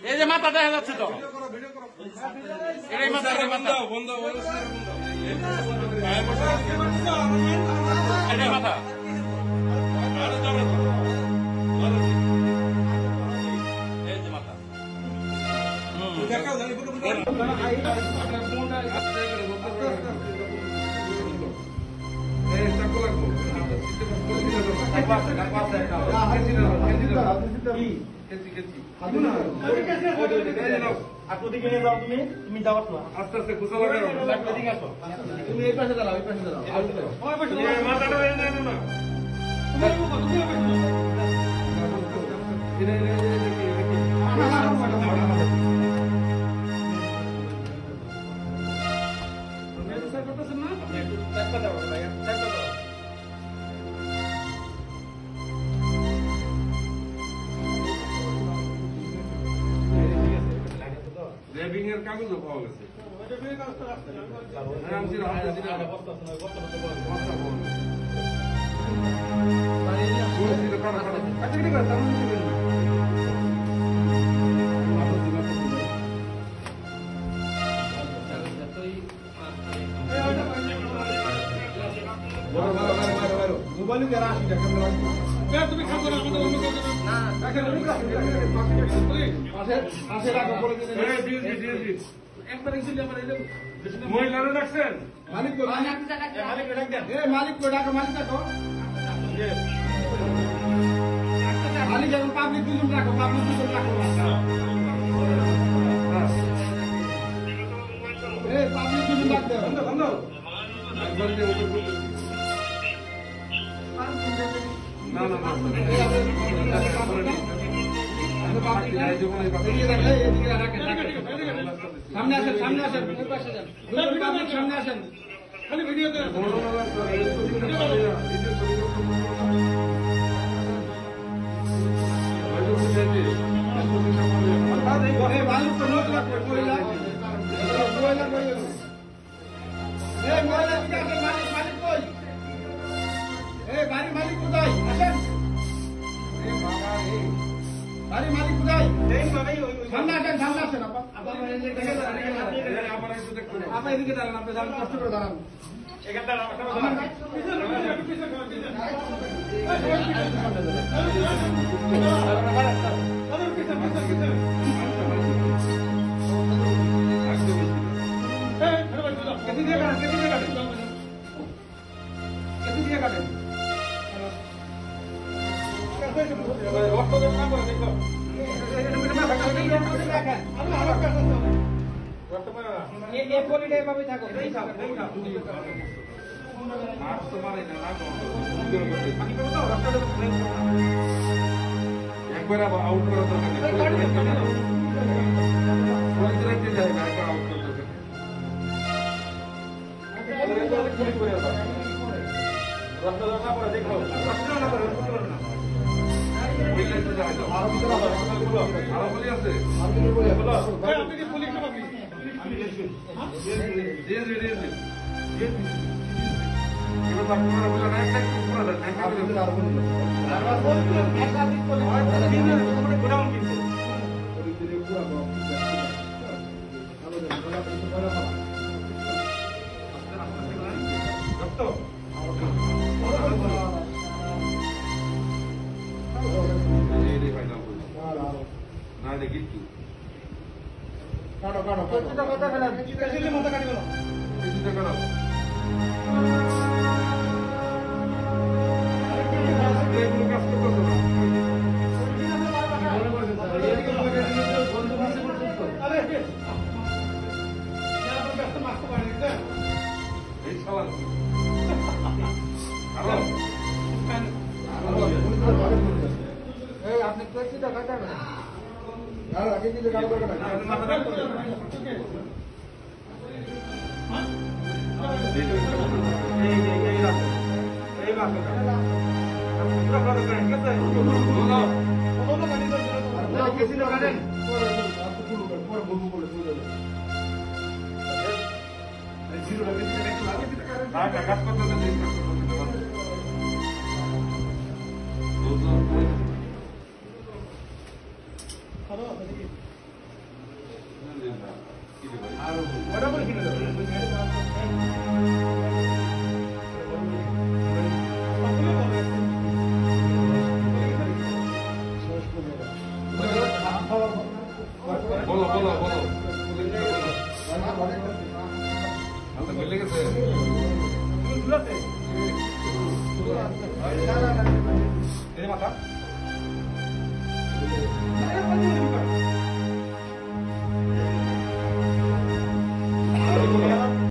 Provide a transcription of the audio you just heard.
এই যে মাথা দেখা যাচ্ছে তো এটাই মাথা এটাই মাথা এই যে মাথা তুমি যাও আস্তে আস্তে গুছা লাগাও তুমি এই পাশে দাঁড়াও এই পাশে দাঁড়াও রেবিং এর কাগজও পাওয়া গেছে তুমি খাবো না মহিলারা ডাকছেন মালিক মালিক এখন পাবলিক দুজন রাখো পাবলিক দুজন ডাকতে সামনে আসেন সামনে আসেন খালি ভিডিওতে মালিক কোথায় আসেন বাড়ি মালিক কোথায় সামনে আসেন আপা এদিকে দাঁড়ান আপনি কষ্ট করে দাঁড়ান একবার আউট করা মিলে গেছে এই মাথা